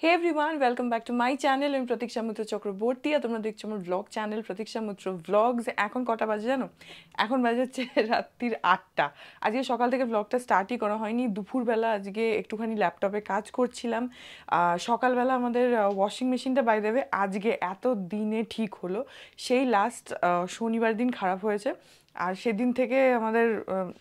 Hey everyone, welcome back to my channel. আমি প্রতীক্ষা মিত্র চক্রবর্তী আর তোমরা দেখছো আমার ব্লগ চ্যানেল প্রতীক্ষা মিত্র ব্লগস। এখন কটা বাজে জানো? এখন বাজে হচ্ছে রাত্রির 8টা। আজকে সকাল থেকে ব্লগটা স্টার্টই করা হয়নি। দুপুরবেলা আজকে একটুখানি ল্যাপটপে কাজ করছিলাম। সকালবেলা আমাদের ওয়াশিং মেশিনটা বাই দেবে আজকে এত দিনে ঠিক হলো। সেই লাস্ট শনিবার দিন খারাপ হয়েছে, আর সেদিন থেকে আমাদের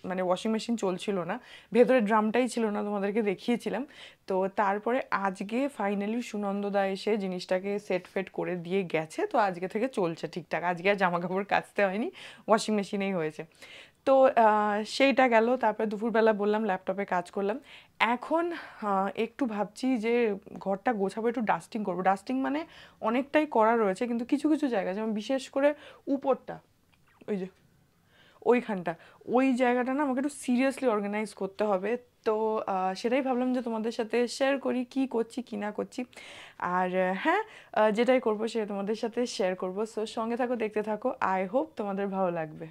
মানে ওয়াশিং মেশিন চলছিল না, ভেতরে ড্রামটাই ছিল না, তোমাদেরকে দেখিয়েছিলাম। তো তারপরে আজকে ফাইনালি সুনন্দদা এসে জিনিসটাকে সেট ফেট করে দিয়ে গেছে, তো আজকে থেকে চলছে ঠিকঠাক। আজকে আর জামা কাপড় কাচতে হয়নি, ওয়াশিং মেশিনেই হয়েছে। তো সেইটা গেল। তারপরে দুপুরবেলা বললাম ল্যাপটপে কাজ করলাম। এখন একটু ভাবছি যে ঘরটা গোছাবো, একটু ডাস্টিং করবো। ডাস্টিং মানে অনেকটাই করা রয়েছে, কিন্তু কিছু কিছু জায়গা যেমন বিশেষ করে উপরটা, ওই যে ওইখানটা, ওই জায়গাটা না আমাকে একটু সিরিয়াসলি অর্গানাইজ করতে হবে। তো সেটাই ভাবলাম যে তোমাদের সাথে শেয়ার করি কি করছি কি না করছি। আর হ্যাঁ, যেটাই করবো সেটা তোমাদের সাথে শেয়ার করবো। সো সঙ্গে থাকো, দেখতে থাকো। আই হোপ তোমাদের ভালো লাগবে।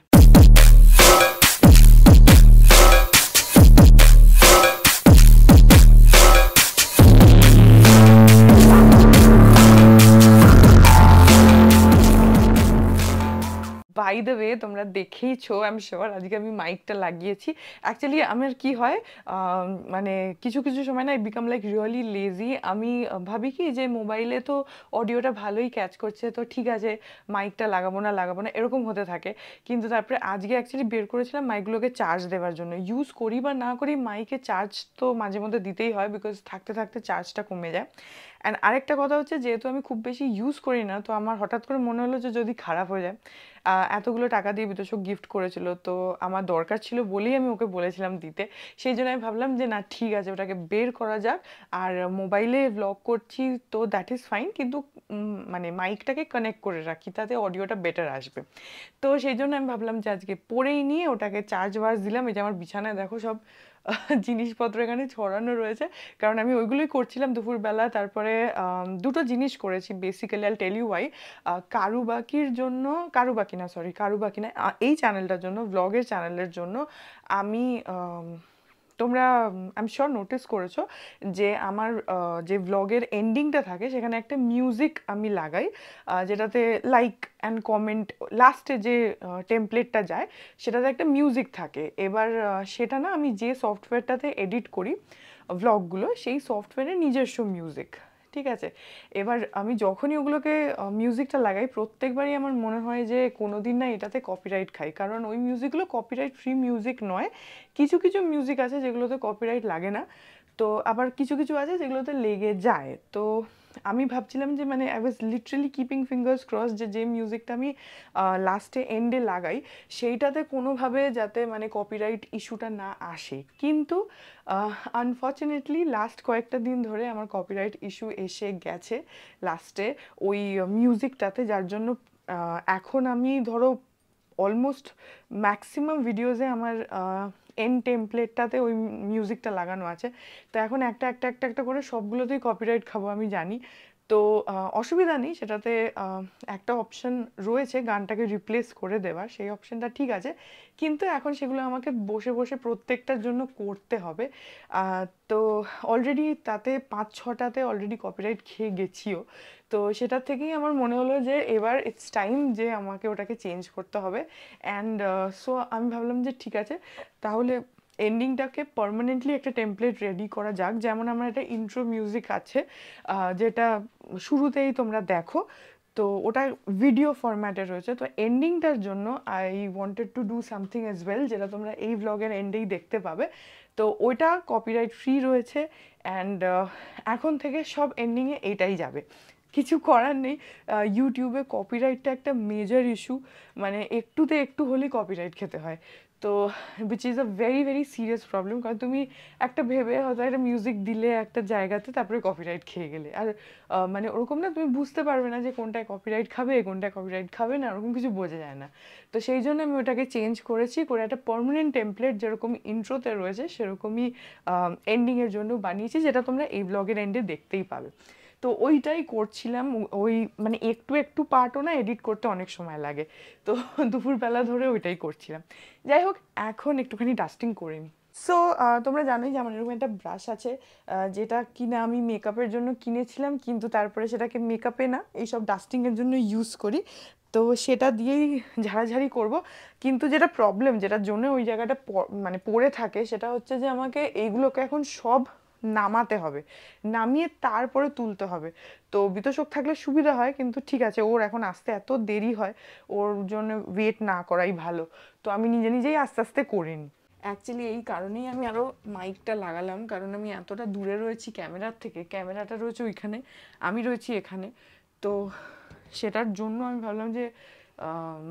বাই দ্য ওয়ে, তোমরা দেখেইছো আই এম শিওর, আজকে আমি মাইকটা লাগিয়েছি। অ্যাকচুয়ালি আমার কি হয়, মানে কিছু কিছু সময় না বিকাম লাইক রিয়েলি লেজি। আমি ভাবি কি যে মোবাইলে তো অডিওটা ভালোই ক্যাচ করছে, তো ঠিক আছে মাইকটা লাগাবো না এরকম হতে থাকে। কিন্তু তারপরে আজকে অ্যাকচুয়ালি বের করেছিলাম মাইকগুলোকে চার্জ দেওয়ার জন্য। ইউজ করি বা না করি, মাইকে চার্জ তো মাঝে মধ্যে দিতেই হয়, বিকজ থাকতে থাকতে চার্জটা কমে যায়। অ্যান্ড আরেকটা কথা হচ্ছে, যেহেতু আমি খুব বেশি ইউজ করি না, তো আমার হঠাৎ করে মনে হলো যে যদি খারাপ হয়ে যায়। এতগুলো টাকা দিয়ে বিতোষক গিফট করেছিল, তো আমার দরকার ছিল বলেই আমি ওকে বলেছিলাম দিতে। সেই জন্য আমি ভাবলাম যে না ঠিক আছে, ওটাকে বের করা যাক। আর মোবাইলে ব্লগ করছি তো দ্যাট ইজ ফাইন, কিন্তু মানে মাইকটাকে কানেক্ট করে রাখি, তাতে অডিওটা বেটার আসবে। তো সেই জন্য আমি ভাবলাম যে আজকে পরেই নিয়ে ওটাকে চার্জ বার্জ দিলাম। এই যে আমার বিছানায় দেখো সব জিনিসপত্র এখানে ছড়ানো রয়েছে, কারণ আমি ওইগুলোই করছিলাম দুপুরবেলা। তারপরে দুটো জিনিস করেছি basically, I tell you why. কারুবাকির জন্য, কারুবাকি না, এই চ্যানেলটার জন্য, ব্লগের চ্যানেলের জন্য আমি তোমরা আই এম শিওর নোটিস করেছো যে আমার যে ব্লগের এন্ডিংটা থাকে সেখানে একটা মিউজিক আমি লাগাই, যেটাতে লাইক অ্যান্ড কমেন্ট লাস্টে যে টেমপ্লেটটা যায় সেটাতে একটা মিউজিক থাকে। এবার সেটা না আমি যে সফটওয়্যারটাতে এডিট করি ভ্লগগুলো, সেই সফটওয়্যারের নিজস্ব মিউজিক, ঠিক আছে। এবার আমি যখনই ওগুলোকে মিউজিকটা লাগাই, প্রত্যেকবারই আমার মনে হয় যে কোনো দিন না এটাতে কপিরাইট খাই, কারণ ওই মিউজিকগুলো কপিরাইট ফ্রি মিউজিক নয়। কিছু কিছু মিউজিক আছে যেগুলোতে কপিরাইট লাগে না, তো আবার কিছু কিছু আছে যেগুলোতে লেগে যায়। তো আমি ভাবছিলাম যে মানে I was literally keeping fingers cross যে যে মিউজিকটা আমি লাস্টে এন্ডে লাগাই সেইটাতে কোনোভাবে যাতে মানে কপিরাইট ইস্যুটা না আসে। কিন্তু আনফর্চুনেটলি লাস্ট কয়েকটা দিন ধরে আমার কপিরাইট ইস্যু এসে গেছে লাস্টে ওই মিউজিকটাতে, যার জন্য এখন আমি ধরো অলমোস্ট ম্যাক্সিমাম ভিডিওসে আমার এন্ড টেমপ্লেটটাতে ওই মিউজিকটা লাগানো আছে। তো এখন একটা একটা একটা একটা করে সবগুলোতেই কপিরাইট খাবো আমি জানি। তো অসুবিধা নেই, সেটাতে একটা অপশন রয়েছে গানটাকে রিপ্লেস করে দেওয়ার, সেই অপশনটা ঠিক আছে। কিন্তু এখন সেগুলো আমাকে বসে বসে প্রত্যেকটার জন্য করতে হবে। তো অলরেডি তাতে 5-6টাতে অলরেডি কপিরাইট খেয়ে গেছিও। তো সেটার থেকেই আমার মনে হলো যে এবার ইটস টাইম যে আমাকে ওটাকে চেঞ্জ করতে হবে। অ্যান্ড সো আমি ভাবলাম যে ঠিক আছে, তাহলে এন্ডিংটাকে পার্মানেন্টলি একটা টেমপ্লেট রেডি করা যাক। যেমন আমার একটা ইন্ট্রো মিউজিক আছে, যেটা শুরুতেই তোমরা দেখো, তো ওটা ভিডিও ফরম্যাটে রয়েছে। তো এন্ডিংটার জন্য I wanted to do something as well, যেটা তোমরা এই ব্লগের এন্ডেই দেখতে পাবে। তো ওইটা কপিরাইট ফ্রি রয়েছে, অ্যান্ড এখন থেকে সব এন্ডিংয়ে এইটাই যাবে। কিছু করার নেই, ইউটিউবে কপিরাইটটা একটা মেজর ইস্যু, মানে একটুতে একটু হলেই কপিরাইট খেতে হয়। তো which is a very very serious problem, কারণ তুমি একটা ভেবে হয়তো একটা মিউজিক দিলে একটা জায়গাতে, তারপরে কপিরাইট খেয়ে গেলে, আর মানে ওরকম না, তুমি বুঝতে পারবে না যে কোনটায় কপিরাইট খাবে কোনটায় কপিরাইট খাবে না, ওরকম কিছু বোঝা যায় না। তো সেই জন্য আমি ওটাকে চেঞ্জ করেছি, করে একটা পার্মানেন্ট টেমপ্লেট যেরকম ইন্ট্রোতে রয়েছে সেরকমই এন্ডিংয়ের জন্য বানিয়েছি, যেটা তোমরা এই ব্লগের এন্ডে দেখতেই পাবে। তো ওইটাই করছিলাম। ওই মানে একটু একটু পার্টও না এডিট করতে অনেক সময় লাগে, তো দুপুরবেলা ধরে ওইটাই করছিলাম। যাই হোক, এখন একটুখানি ডাস্টিং করে নিই। সো তোমরা জানোই যে আমার এরকম একটা ব্রাশ আছে, যেটা কিনা আমি মেকআপের জন্য কিনেছিলাম, কিন্তু তারপরে সেটাকে মেকআপে না, এইসব ডাস্টিংয়ের জন্য ইউজ করি। তো সেটা দিয়েই ঝাড়াঝাড়ি করব। কিন্তু যেটা প্রবলেম, যেটার জন্য ওই জায়গাটা মানে পড়ে থাকে, সেটা হচ্ছে যে আমাকে এইগুলোকে এখন সব নামাতে হবে, নামিয়ে তারপরে তুলতে হবে। তো বিতোষক থাকলে সুবিধা হয়, কিন্তু ঠিক আছে, ওর এখন আসতে এত দেরি হয়, ওর জন্য ওয়েট না করাই ভালো। তো আমি নিজে নিজেই আস্তে আস্তে করে নিই। অ্যাকচুয়ালি এই কারণেই আমি আরও মাইকটা লাগালাম, কারণ আমি এতটা দূরে রয়েছি ক্যামেরার থেকে, ক্যামেরাটা রয়েছে ওইখানে, আমি রয়েছি এখানে। তো সেটার জন্য আমি ভাবলাম যে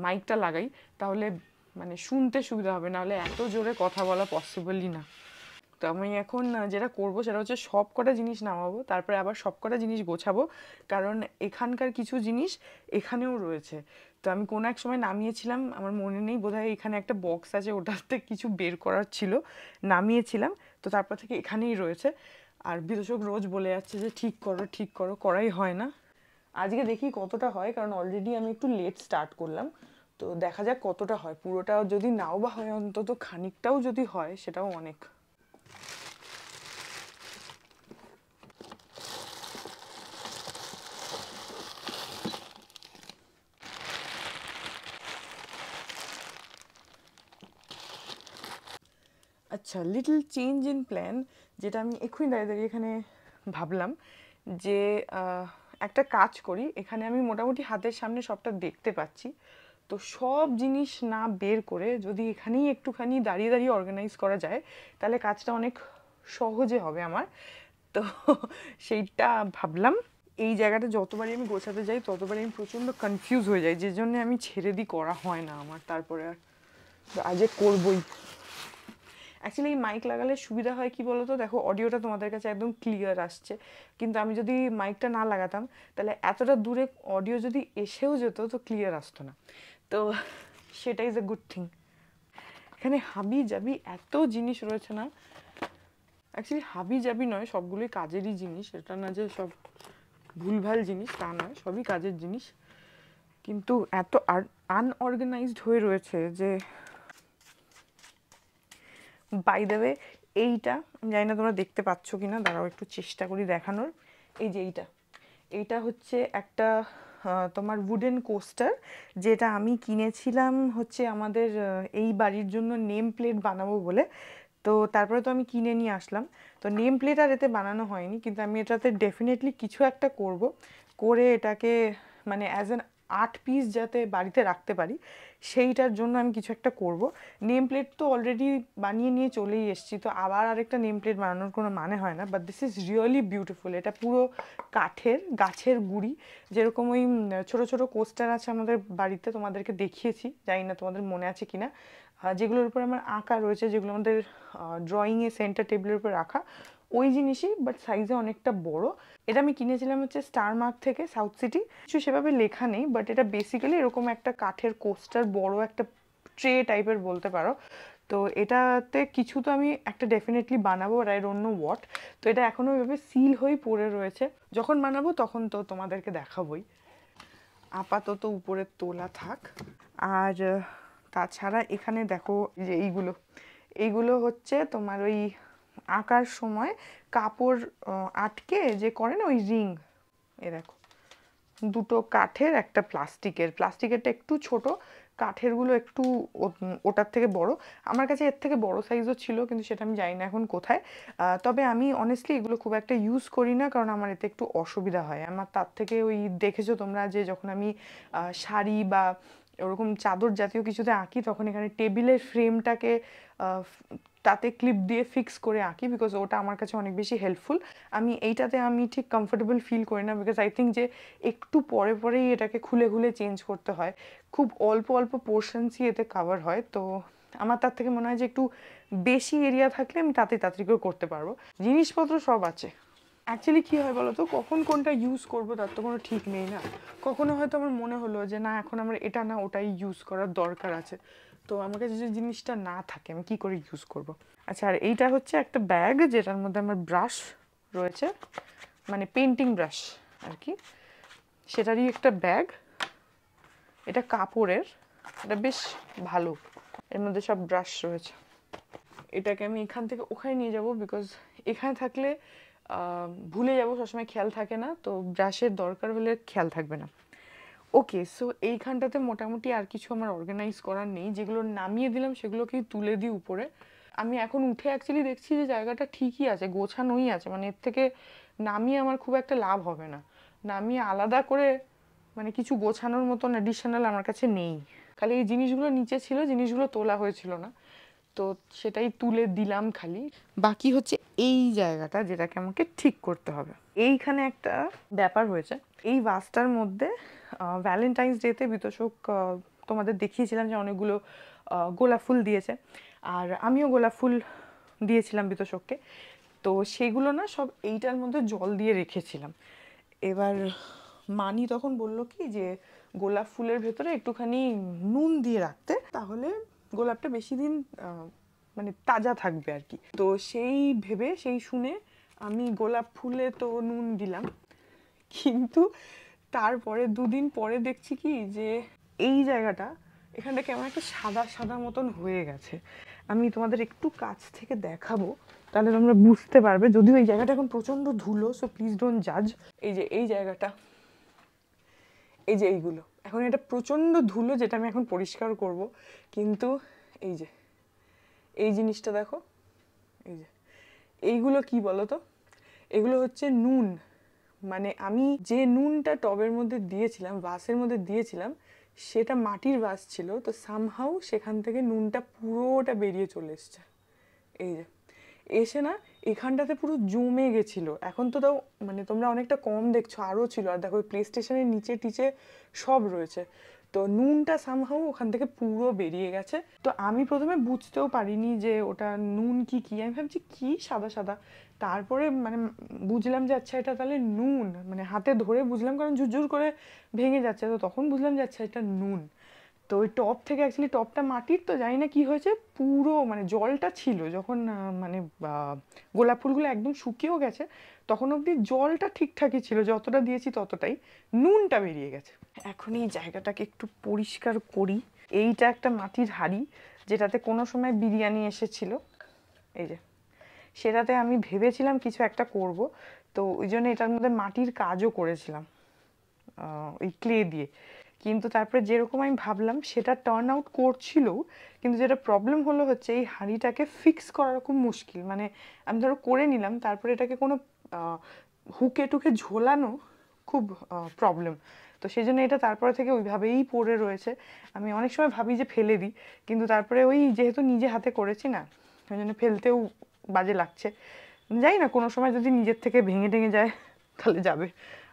মাইকটা লাগাই, তাহলে মানে শুনতে সুবিধা হবে, নাহলে এত জোরে কথা বলা পসিবলই না। তো আমি এখন যেটা করব সেটা হচ্ছে সব কটা জিনিস নামাবো, তারপরে আবার সব কটা জিনিস গোছাবো, কারণ এখানকার কিছু জিনিস এখানেও রয়েছে। তো আমি কোনো এক সময় নামিয়েছিলাম, আমার মনে নেই, বোধহয় এখানে একটা বক্স আছে, ওটাতে কিছু বের করার ছিল, নামিয়েছিলাম। তো তারপর থেকে এখানেই রয়েছে। আর বিদূষক রোজ বলে যাচ্ছে যে ঠিক করো ঠিক করো, করাই হয় না। আজকে দেখি কতটা হয়, কারণ অলরেডি আমি একটু লেট স্টার্ট করলাম। তো দেখা যাক কতটা হয়, পুরোটা যদি নাও বা হয়, অন্তত খানিকটাও যদি হয় সেটাও অনেক। আচ্ছা, লিটল চেঞ্জ ইন প্ল্যান, যেটা আমি এক্ষুনি দাঁড়িয়ে দাঁড়িয়ে এখানে ভাবলাম, যে একটা কাজ করি, এখানে আমি মোটামুটি হাতের সামনে সবটা দেখতে পাচ্ছি। তো সব জিনিস না বের করে যদি এখানেই একটুখানি দাঁড়িয়ে দাঁড়িয়ে অর্গানাইজ করা যায়, তাহলে কাজটা অনেক সহজে হবে আমার। তো সেইটা ভাবলাম। এই জায়গাটা যতবারই আমি গোছাতে যাই ততবারই আমি প্রচণ্ড কনফিউজ হয়ে যাই, যে জন্য আমি ছেড়ে দিই, করা হয় না আমার তারপরে আর। আজকে করবই। অ্যাকচুয়ালি এই মাইক লাগালে সুবিধা হয় কি বলতো, দেখো অডিওটা তোমাদের কাছে একদম ক্লিয়ার আসছে। কিন্তু আমি যদি মাইকটা না লাগাতাম, তাহলে এতটা দূরে অডিও যদি এসেও যেত তো ক্লিয়ার আসতো না। তো সেটা ইজ এ গুড থিং। এখানে হাবি জাবি এত জিনিস রয়েছে না, অ্যাকচুয়ালি হাবি জাবি নয়, সবগুলোই কাজেরই জিনিস, এটা না যে সব ভুলভাল জিনিস, তা নয়, সবই কাজের জিনিস। কিন্তু এত আনঅর্গানাইজড হয়ে রয়েছে যে, বাই দ্য ওয়ে, এইটা আমি জানি না তোমরা দেখতে পাচ্ছ কি না, দাঁড়াও একটু চেষ্টা করি দেখানোর। এই যে এইটা হচ্ছে একটা তোমার উডেন কোস্টার, যেটা আমি কিনেছিলাম হচ্ছে আমাদের এই বাড়ির জন্য নেম প্লেট বানাবো বলে। তো তারপরে তো আমি কিনে নিয়ে আসলাম। তো নেম প্লেট আর এতে বানানো হয়নি, কিন্তু আমি এটাতে ডেফিনেটলি কিছু একটা করব, করে এটাকে মানে অ্যাজ অ্যান আর্ট পিস যাতে বাড়িতে রাখতে পারি, সেইটার জন্য আমি কিছু একটা করব। নেম প্লেট তো অলরেডি বানিয়ে নিয়ে চলেই এসেছি, তো আবার আরেকটা নেম প্লেট বানানোর কোনো মানে হয় না। But this is really beautiful. এটা পুরো কাঠের, গাছের গুঁড়ি, যেরকম ওই ছোটো ছোটো কোস্টার আছে আমাদের বাড়িতে, তোমাদেরকে দেখিয়েছি, জানি না তোমাদের মনে আছে কিনা, যেগুলোর উপর আমার আঁকা রয়েছে, যেগুলো আমাদের ড্রয়িংয়ে সেন্টার টেবিলের উপর রাখা, ওই জিনিসই, বাট সাইজে অনেকটা বড়। এটা আমি কিনেছিলাম হচ্ছে স্টার মার্ক থেকে, সাউথ সিটি। কিছু সেভাবে লেখা নেই, বাট এটা বেসিক্যালি এরকম একটা কাঠের কোস্টার, বড় একটা ট্রে টাইপের বলতে পারো। তো এটাতে কিছু তো আমি একটা ডেফিনেটলি বানাবো, আর আই ডোন্ট নো হোয়াট। তো এটা এখনও এভাবে সিল হয়ে পড়ে রয়েছে, যখন বানাবো তখন তো তোমাদেরকে দেখাবোই। আপাতত উপরে তোলা থাক। আর তাছাড়া এখানে দেখো যে এইগুলো হচ্ছে তোমার ওই আঁকার সময় কাপড় আটকে যে করে না, ওই রিং। এ দেখো, দুটো কাঠের, একটা প্লাস্টিকেরটা একটু ছোট, কাঠেরগুলো একটু ওটার থেকে বড়। আমার কাছে এর থেকে বড় সাইজও ছিল, কিন্তু সেটা আমি জানি না এখন কোথায়। তবে আমি অনেস্টলি এগুলো খুব একটা ইউজ করি না, কারণ আমার এতে একটু অসুবিধা হয়। আমার তার থেকে ওই দেখেছো তোমরা যে যখন আমি শাড়ি বা ওরকম চাদর জাতীয় কিছুতে আঁকি, তখন এখানে টেবিলের ফ্রেমটাকে তাতে ক্লিপ দিয়ে ফিক্স করে আঁকি, বিকজ ওটা আমার কাছে অনেক বেশি হেল্পফুল। এইটাতে আমি ঠিক কমফোর্টেবল ফিল করি না, বিকজ আই থিঙ্ক যে একটু পরে পরেই এটাকে খুলে খুলে চেঞ্জ করতে হয়, খুব অল্প অল্প পোর্শনসই এতে কাভার হয়। তো আমার তার থেকে মনে হয় যে একটু বেশি এরিয়া থাকলে আমি তাতে তাড়াতাড়ি করে করতে পারবো। জিনিসপত্র সব আছে। অ্যাকচুয়ালি কী হয় বলো তো, কখন কোনটা ইউজ করবো তার তো কোনো ঠিক নেই না। কখনো হয়তো আমার মনে হলো যে না, এখন আমার এটা না ওটাই ইউজ করার দরকার আছে, তো আমার কাছে যে জিনিসটা না থাকে আমি কী করে ইউজ করব। আচ্ছা, আর এইটা হচ্ছে একটা ব্যাগ, যেটার মধ্যে আমার ব্রাশ রয়েছে, মানে পেন্টিং ব্রাশ আর কি, সেটারই একটা ব্যাগ। এটা কাপড়ের, এটা বেশ ভালো, এর মধ্যে সব ব্রাশ রয়েছে। এটাকে আমি এখান থেকে ওখানে নিয়ে যাব, বিকজ এখানে থাকলে ভুলে যাব, সবসময় খেয়াল থাকে না, তো ব্রাশের দরকার হলে খেয়াল থাকবে না। ওকে, সো এইখানটাতে মোটামুটি আর কিছু আমার অর্গানাইজ করার নেই, যেগুলো নামিয়ে দিলাম সেগুলোকেই তুলে দিই উপরে। আমি এখন উঠে অ্যাকচুয়ালি দেখছি যে জায়গাটা ঠিকই আছে, গোছানোই আছে, মানে এর থেকে নামিয়ে আমার খুব একটা লাভ হবে না, নামিয়ে আলাদা করে মানে কিছু গোছানোর মতন অ্যাডিশনাল আমার কাছে নেই। খালি এই জিনিসগুলো নিচে ছিল, জিনিসগুলো তোলা হয়েছিল না, তো সেটাই তুলে দিলাম খালি। বাকি হচ্ছে এই জায়গাটা, যেটাকে আমাকে ঠিক করতে হবে। এইখানে একটা ব্যাপার হয়েছে, এই ভাসটার মধ্যে ভ্যালেন্টাইন্স ডেতে বিতোষক তোমাদের দেখিয়েছিলাম যে অনেকগুলো গোলাপ ফুল দিয়েছে, আর আমিও গোলাপ ফুল দিয়েছিলাম বিতোষককে, তো সেগুলো না সব এইটার মধ্যে জল দিয়ে রেখেছিলাম। এবার মানি তখন বললো কি যে গোলাপ ফুলের ভেতরে একটুখানি নুন দিয়ে রাখতে, তাহলে গোলাপটা বেশি দিন মানে তাজা থাকবে আর কি। তো সেই ভেবে, সেই শুনে আমি গোলাপ ফুলে তো নুন দিলাম, কিন্তু তারপরে 2 দিন পরে দেখছি কি যে এই জায়গাটা, এখানটা কেমন একটা সাদা সাদা মতন হয়ে গেছে। আমি তোমাদের একটু কাছ থেকে দেখাবো, তাহলে তোমরা বুঝতে পারবে। যদিও এই জায়গাটা এখন প্রচণ্ড ধুলো, সো প্লিজ ডোন্ট জাজ। এই যে এই জায়গাটা, এই যে এইগুলো, এখন এটা প্রচণ্ড ধুলো, যেটা আমি এখন পরিষ্কার করব, কিন্তু এই যে এই জিনিসটা দেখো, এই যে এইগুলো কি বলো তো, এগুলো হচ্ছে নুন। মানে আমি যে নুনটা টবের মধ্যে দিয়েছিলাম, ভাসের মধ্যে দিয়েছিলাম, সেটা মাটির ভাস ছিল, তো সামহাউ সেখান থেকে নুনটা পুরোটা বেরিয়ে চলে এসছে। এই যে এসে না এখানটাতে পুরো জমে গেছিলো। এখন তো তাও মানে তোমরা অনেকটা কম দেখছো, আরও ছিল। আর দেখো প্লে স্টেশনের নিচে টিচে সব রয়েছে, তো নুনটা সামহাউ ওখান থেকে পুরো বেরিয়ে গেছে। তো আমি প্রথমে বুঝতেও পারিনি যে ওটা নুন কি কি, আমি ভাবছি কি সাদা সাদা, তারপরে মানে বুঝলাম যে আচ্ছা এটা তাহলে নুন, মানে হাতে ধরে বুঝলাম, কারণ ঝুরঝুর করে ভেঙে যাচ্ছে, তো তখন বুঝলাম যে আচ্ছা এটা নুন। তো ওই টপ থেকে, অ্যাকচুয়ালি টপটা মাটির, তো জানি না কি হয়েছে, পুরো মানে জলটা ছিল যখন মানে গোলাপ ফুলগুলো একদম শুকিয়েও গেছে, তখন অবধি জলটা ঠিকঠাকই ছিল, যতটা দিয়েছি ততটাই, নুনটা বেরিয়ে গেছে। এখন এই জায়গাটাকে একটু পরিষ্কার করি। এইটা একটা মাটির হাঁড়ি, যেটাতে কোনো সময় বিরিয়ানি এসেছিল, এই যে সেটাতে আমি ভেবেছিলাম কিছু একটা করব, তো ওই জন্য এটার মধ্যে মাটির কাজও করেছিলাম ওই ক্লে দিয়ে। কিন্তু তারপরে যেরকম আমি ভাবলাম সেটা টার্ন আউট করছিল, কিন্তু যেটা প্রবলেম হলো হচ্ছে এই হাঁড়িটাকে ফিক্স করা খুব মুশকিল। মানে আমি ধরো করে নিলাম, তারপরে এটাকে কোনো হুকে টুকে ঝোলানো খুব প্রবলেম। তো সেই জন্য এটা তারপরে থেকে ওইভাবেই পড়ে রয়েছে। আমি অনেক সময় ভাবি যে ফেলে দিই, কিন্তু তারপরে ওই যেহেতু নিজে হাতে করেছি না, ওই জন্য ফেলতেও বাজে লাগছে। জানি না, কোনো সময় যদি নিজের থেকে ভেঙে টেঙে যায় তাহলে যাবে,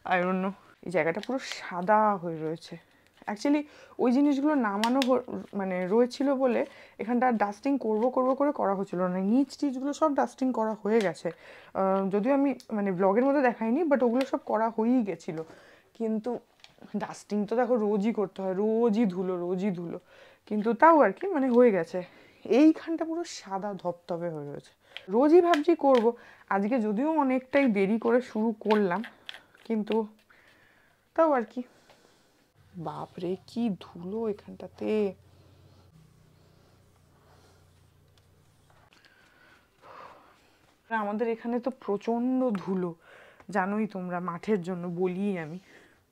আই ডোন্ট নো। এই জায়গাটা পুরো সাদা হয়ে রয়েছে। অ্যাকচুয়ালি ওই জিনিসগুলো নামানো মানে রয়েছিল বলে এখানটা ডাস্টিং করব করে করা হচ্ছিল না। নিচ টিচগুলো সব ডাস্টিং করা হয়ে গেছে, যদিও আমি মানে ব্লগের মধ্যে দেখাইনি, বাট ওগুলো সব করা হয়েই গেছিলো। কিন্তু ডাস্টিং তো দেখো রোজই করতে হয়, রোজই ধুলো, কিন্তু তাও আর কি মানে হয়ে গেছে। এইখানটা পুরো সাদা ধপধপে হয়ে রয়েছে। রোজই ভাবছি করব, আজকে যদিও অনেকটাই দেরি করে শুরু করলাম, কিন্তু তাও আর কি। বাপরে কি ধুলো এখানটাতে। আমাদের এখানে তো প্রচন্ড ধুলো, জানোই তোমরা, মাঠের জন্য বলি আমি।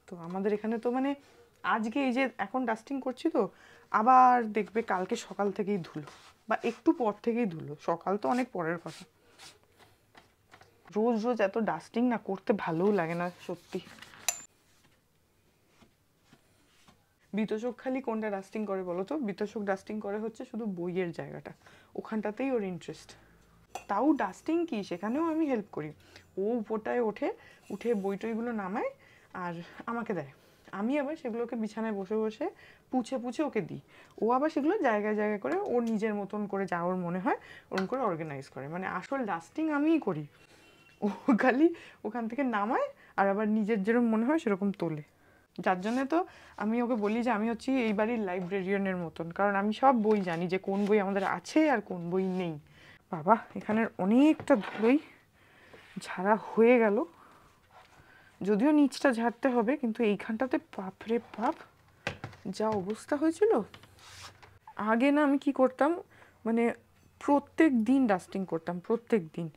তো আমাদের এখানে তো মানে আজকে এই যে এখন ডাস্টিং করছি, তো আবার দেখবে কালকে সকাল থেকেই ধুলো, বা একটু পর থেকেই ধুলো, সকাল তো অনেক পরের কথা। রোজ রোজ এত ডাস্টিং না করতে ভালোও লাগে না সত্যি। বিতোষক খালি কোনটা ডাস্টিং করে বলো তো? বিতোষক ডাস্টিং করে হচ্ছে শুধু বইয়ের জায়গাটা, ওখানটাতেই ওর ইন্টারেস্ট। তাও ডাস্টিং কি, সেখানেও আমি হেল্প করি। ও উপরটায় উঠে বই টইগুলো নামায় আর আমাকে দেয়, আমি আবার সেগুলোকে বিছানায় বসে বসে পুছে ওকে দিই। ও আবার সেগুলো জায়গায় জায়গায় করে ওর নিজের মতন করে, যা ওর মনে হয় ওরকম করে অর্গানাইজ করে। মানে আসল ডাস্টিং আমিই করি, ও খালি ওখান থেকে নামায় আর আবার নিজের যেরকম মনে হয় সেরকম তোলে। যার জন্য তো আমি ওকে বলি যে আমি হচ্ছি এই বাড়ির লাইব্রেরিয়ানের মতন, কারণ আমি সব বই জানি, যে কোন বই আমাদের আছে আর কোন বই নেই। বাবা, এখানের অনেকটা ধুলোই ঝাড়া হয়ে গেল, যদিও নিচটা ঝাড়তে হবে, কিন্তু এইখানটাতে বাপরে বাপ যা অবস্থা হয়েছিল। আগে না আমি কি করতাম, মানে প্রত্যেক দিন ডাস্টিং করতাম, প্রত্যেক দিন।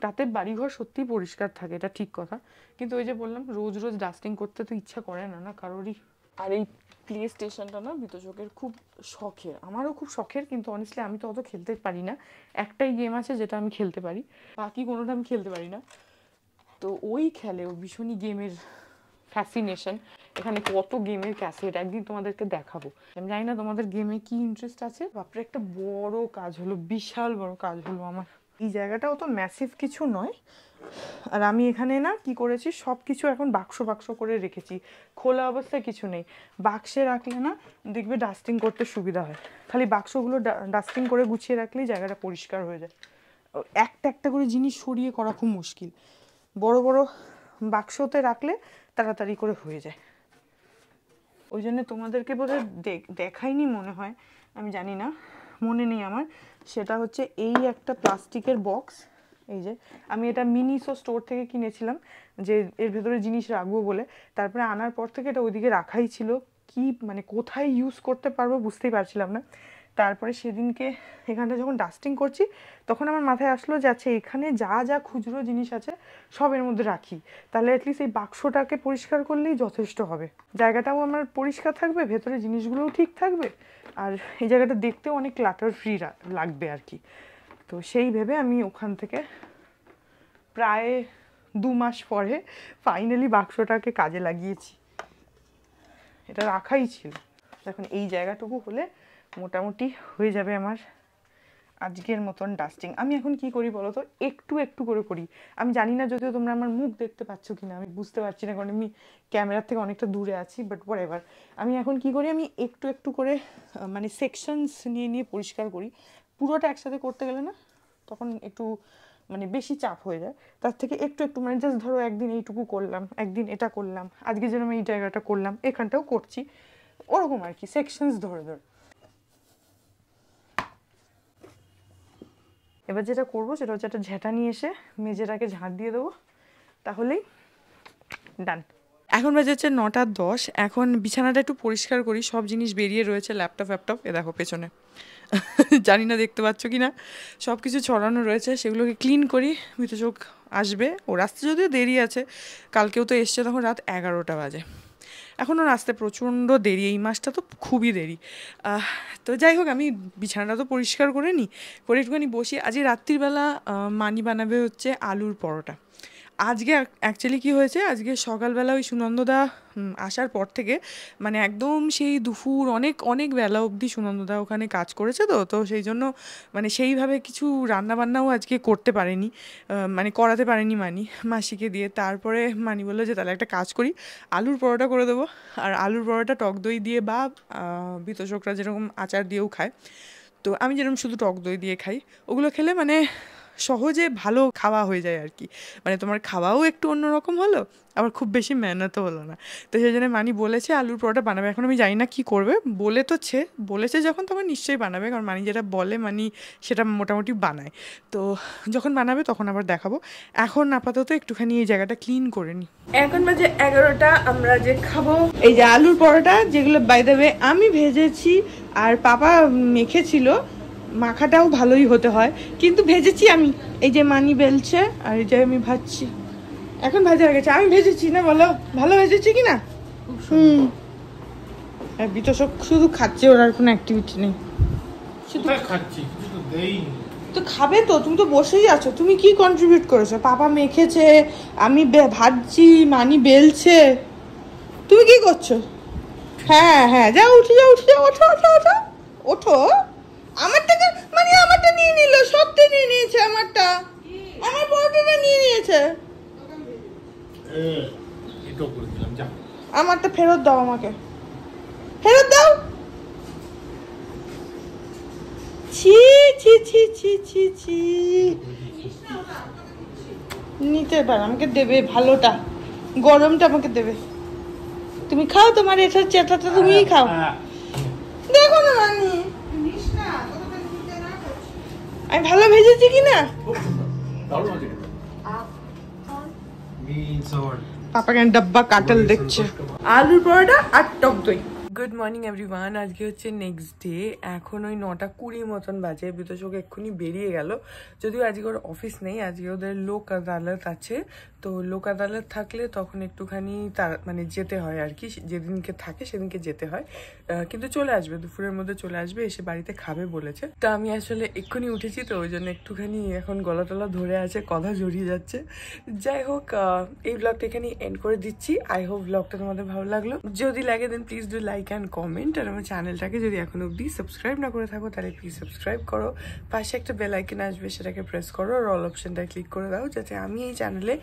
তাতে বাড়িঘর সত্যিই পরিষ্কার থাকে, এটা ঠিক কথা, কিন্তু ওই যে বললাম রোজ রোজ ডাস্টিং করতে তো ইচ্ছা করে না না কারোরই। আর এই প্লে স্টেশনটা না বিতোষকের খুব শখের, আমারও খুব শখের, কিন্তু অনেস্টলি আমি তো অত খেলতে পারি না। একটাই গেম আছে যেটা আমি খেলতে পারি, বাকি কোনোটা আমি খেলতে পারি না। তো ওই খেলে, ও ভীষণই গেমের ফ্যাসিনেশন। এখানে কত গেমের ক্যাসেট, একদিন তোমাদেরকে দেখাবো। আমি জানি না তোমাদের গেমে কি ইন্টারেস্ট আছে। বাপরে একটা বড় কাজ হলো, বিশাল বড় কাজ হলো আমার। এই জায়গাটাও তো ম্যাসিভ কিছু নয়। আর আমি এখানে না কি করেছি, সব কিছু এখন বাক্স বাক্স করে রেখেছি, খোলা অবস্থায় কিছু নেই। বাক্সে রাখলে না দেখবে ডাস্টিং করতে সুবিধা হয়, খালি বাক্সগুলো ডাস্টিং করে গুছিয়ে রাখলেই জায়গাটা পরিষ্কার হয়ে যায়। একটা একটা করে জিনিস সরিয়ে করা খুব মুশকিল, বড় বড় বাক্সতে রাখলে তাড়াতাড়ি করে হয়ে যায়। ওই জন্য তোমাদেরকে বোধহয় দেখাইনি মনে হয়, আমি জানি না, মনে নেই আমার। সেটা হচ্ছে এই একটা প্লাস্টিকের বক্স, এই যে আমি এটা মিনিসো স্টোর থেকে কিনেছিলাম, যে এর ভেতরে জিনিস রাখবো বলে। তারপরে আনার পর থেকে এটা ওইদিকে রাখাই ছিল, কি মানে কোথায় ইউজ করতে পারবো বুঝতেই পারছিলাম না। তারপরে সেদিনকে এখানটা যখন ডাস্টিং করছি তখন আমার মাথায় আসলো যে আচ্ছা এখানে যা যা খুচরো জিনিস আছে সব এর মধ্যে রাখি, তাহলে অ্যাটলিস্ট এই বাক্সটাকে পরিষ্কার করলেই যথেষ্ট হবে। জায়গাটাও আমার পরিষ্কার থাকবে, ভেতরে জিনিসগুলোও ঠিক থাকবে, আর এই জায়গাটা দেখতেও অনেক ক্লাটার ফ্রি লাগবে আর কি। তো সেই ভেবে আমি ওখান থেকে প্রায় 2 মাস পরে ফাইনালি বাক্সটাকে কাজে লাগিয়েছি। এটা রাখাই ছিল। এখন এই জায়গাটুকু হলে মোটামুটি হয়ে যাবে আমার আজকের মতন ডাস্টিং। আমি এখন কি করি বলো তো, একটু একটু করে করি। আমি জানি না যদিও তোমরা আমার মুখ দেখতে পাচ্ছ কিনা, আমি বুঝতে পারছি না কারণ আমি ক্যামেরার থেকে অনেকটা দূরে আছি, বাট হোয়াটএভার। আমি এখন কি করি, আমি একটু একটু করে মানে সেকশনস নিয়ে নিয়ে পরিষ্কার করি। পুরোটা একসাথে করতে গেলে না তখন একটু মানে বেশি চাপ হয়ে যায়, তার থেকে একটু একটু মানে জাস্ট ধরো একদিন এইটুকু করলাম, একদিন এটা করলাম, আজকে যেন আমি এই জায়গাটা করলাম, এখানটাও করছি, ওরকম আর কি, সেকশনস ধরে ধরে। এবার যেটা করবো সেটা হচ্ছে একটা ঝেঁটা নিয়ে এসে মেঝেটাকে ঝাঁট দিয়ে দেবো, তাহলেই ডান। এখন বাজে হচ্ছে 9:10। এখন বিছানাটা একটু পরিষ্কার করি, সব জিনিস বেরিয়ে রয়েছে, ল্যাপটপ ফ্যাপটপ এ দেখো পেছনে, জানি না দেখতে পাচ্ছ কি না, সব কিছু ছড়ানো রয়েছে, সেগুলোকে ক্লিন করি। মিতোষক আসবে, ওর আসতে যদিও দেরি আছে, কালকেও তো এসছে, তখন রাত 11টা বাজে। এখনও আসতে প্রচণ্ড দেরি, এই মাসটা তো খুবই দেরি। তো যাই হোক, আমি বিছানাটা তো পরিষ্কার করে নিই, করে একটুখানি বসি। আজকে রাত্রিবেলা মানি বানাবে হচ্ছে আলুর পরোটা। আজকে অ্যাকচুয়ালি কী হয়েছে, আজকে সকালবেলা ওই সুনন্দদা আসার পর থেকে মানে একদম সেই দুপুর অনেক অনেক বেলা অবধি সুনন্দদা ওখানে কাজ করেছে, তো সেই জন্য মানে সেইভাবে কিছু রান্নাবান্নাও আজকে করতে পারেনি, মানে করাতে পারেনি মাসিকে দিয়ে। তারপরে মানি বললো যে তাহলে একটা কাজ করি, আলুর পরোটা করে দেবো। আর আলুর পরোটা টক দই দিয়ে বা বিতোষকরা যেরকম আচার দিয়েও খায়, তো আমি যেরকম শুধু টক দই দিয়ে খাই, ওগুলো খেলে মানে সহজে ভালো খাওয়া হয়ে যায় আর কি, মানে তোমার খাওয়াও একটু অন্যরকম হলো, আবার খুব বেশি মেহনতও হলো না। তো সেই জন্য মানি বলেছে আলুর পরোটা বানাবে। এখন আমি জানি না কী করবে, বলেছে যখন তখন নিশ্চয়ই বানাবে, কারণ মানি যেটা বলে মানি সেটা মোটামুটি বানায়। তো যখন বানাবে তখন আবার দেখাবো। এখন আপাতত একটুখানি এই জায়গাটা ক্লিন করে নিই। এখন বাজে 11টা, আমরা যে খাবো এই যে আলুর পরোটা, যেগুলো বাই দ্য ওয়ে আমি ভেজেছি আর পাপা মেখেছিল। মাখাটাও ভালোই হতে হয়, কিন্তু ভেজেছি আমি। এই যে মানি বেলছে আর এই যে আমি ভাজছি, এখন ভাজা হয়ে গেছে, আমি ভেজেছি না, বলো ভালো ভেজেছি কি না? আর বিতোষক শুধু খাচ্ছে, ওর আর কোনো অ্যাক্টিভিটি নেই, শুধু খাচ্ছি, কিছু তো দেইনি। তো খাবে তো, তুমি তো বসেই আছো, তুমি কি কন্ট্রিবিউট করেছো? পাপা মেখেছে, আমি ভাজছি, মানি বেলছে, তুমি কি করছো? হ্যাঁ হ্যাঁ, যাও উঠে যাও, উঠে যাও, ওঠো ওঠো ওঠো ওঠো। আমারটাকে মানে আমারটা নিয়ে নিল, সত্যি নিয়ে নিয়েছে আমারটা, আমার পরোটাটা নিয়ে নিয়েছে, আমারটা ফেরত দাও, আমাকে ফেরত দাও। ছি ছি ছি ছি ছি ছি, নিতে পার, আমাকে দেবে ভালোটা, গরমটা আমাকে দেবে। তুমি খাও, তোমার এটার চেটাটা তুমিই খাও। দেখো না মানি, আমি ভালো ভেজেছি কিনা। পাপা কেন ডাব্বা কাটল দেখছে। আলুর পরোটা আর টক দই গুড মর্নিং এভরিওয়ান। আজকে হচ্ছে নেক্সট ডে। এখন ওই 9:20 মতন বাজে। বিতোষক এক্ষুনি বেরিয়ে গেল, যদিও আজকে ওর অফিস নেই, আজকে ওদের লোক আদালত আছে। তো লোক আদালত থাকলে তখন একটুখানি মানে যেতে হয় আর কি, যেদিনকে থাকে সেদিনকে যেতে হয়। কিন্তু চলে আসবে, দুপুরের মধ্যে চলে আসবে, এসে বাড়িতে খাবে বলেছে। তো আমি আসলে এক্ষুনি উঠেছি, তো ওই জন্য একটুখানি এখন গলা টলা ধরে আছে, কথা জড়িয়ে যাচ্ছে। যাই হোক, এই ব্লগটা এখানে এন্ড করে দিচ্ছি। আই হোপ ব্লগটা তোমাদের ভালো লাগলো। যদি লাগে then please do like and comment. আর আমার চ্যানেলটাকে যদি এখন অব্দি সাবস্ক্রাইব না করে থাকো তাহলে প্লিজ সাবস্ক্রাইব করো। পাশে একটা বেল আইকন আসবে, সেটাকে প্রেস করো, আর অল অপশনটা ক্লিক করে দাও, যাতে আমি এই চ্যানেলে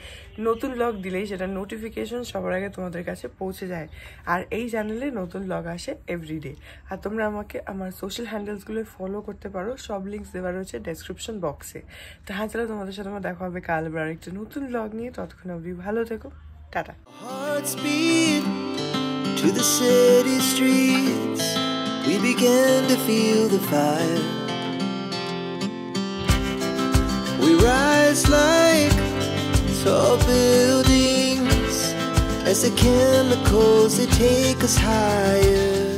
নতুন ব্লগ দিলেই সেটা নোটিফিকেশন সবার আগে তোমাদের কাছে পৌঁছে যায়। আর এই চ্যানেলে নতুন ব্লগ আসে এভরিডে। আর তোমরা আমাকে আমার সোশ্যাল হ্যান্ডেলসগুলো ফলো করতে পারো, সব লিঙ্কস দেওয়া রয়েছে ডেসক্রিপশন বক্সে। তো হ্যাঁ, চলো তোমাদের সাথে আমার দেখা হবে কাল আবার একটা নতুন ব্লগ নিয়ে। ততক্ষণ অবধি ভালো থেকো, tata. Hearts beat to the city streets. We began to feel the fire. We rise like tall buildings as the chemicals they take us higher.